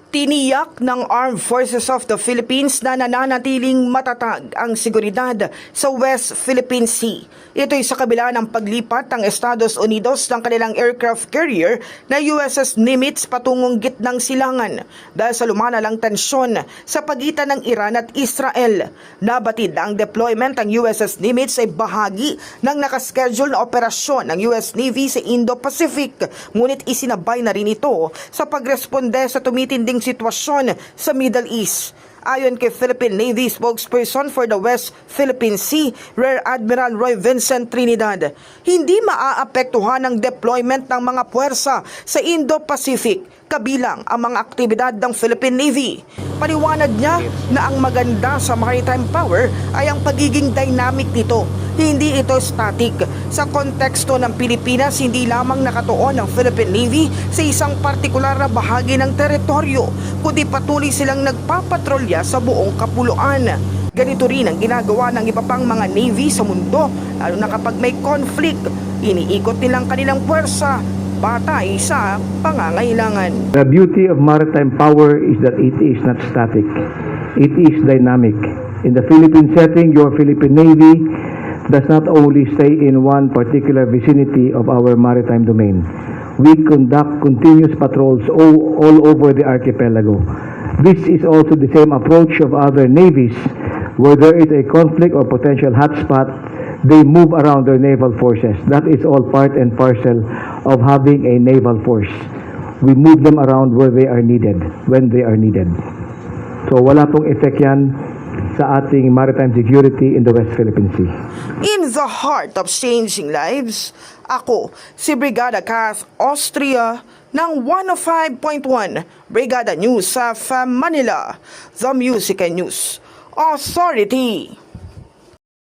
Tiniyak ng Armed Forces of the Philippines na nananatiling matatag ang seguridad sa West Philippine Sea. Ito'y sa kabila ng paglipat ng Estados Unidos ng kanilang aircraft carrier na USS Nimitz patungong gitnang silangan dahil sa lumalalang tensyon sa pagitan ng Iran at Israel. Nabatid na ang deployment ng USS Nimitz ay bahagi ng nakaschedule na operasyon ng US Navy sa Indo-Pacific, ngunit isinabay na rin ito sa pagresponde sa tumitinding sitwasyon sa Middle East. Ayon kay Philippine Navy spokesperson for the West Philippine Sea, Rear Admiral Roy Vincent Trinidad, hindi maaapektuhan ang deployment ng mga puwersa sa Indo-Pacific, kabilang ang mga aktibidad ng Philippine Navy. Paliwanag niya na ang maganda sa maritime power ay ang pagiging dynamic nito. Hindi ito static. Sa konteksto ng Pilipinas, hindi lamang nakatuon ang Philippine Navy sa isang partikular na bahagi ng teritoryo, kundi patuloy silang nagpapatrolya sa buong kapuluan. Ganito rin ang ginagawa ng iba pang mga Navy sa mundo, lalo na kapag may conflict, iniikot nilang kanilang puwersa batay sa pangangailangan. The beauty of maritime power is that it is not static. It is dynamic. In the Philippine setting, your Philippine Navy does not only stay in one particular vicinity of our maritime domain. We conduct continuous patrols all over the archipelago. This is also the same approach of other navies. Where there is a conflict or potential hotspot, they move around their naval forces. That is all part and parcel of having a naval force. We move them around where they are needed, when they are needed. So wala pong effect yan sa ating maritime security in the West Philippine Sea. In the heart of changing lives, ako si Brigada Kath Austria ng 105.1 Brigada News sa Manila, The Music and News Authority.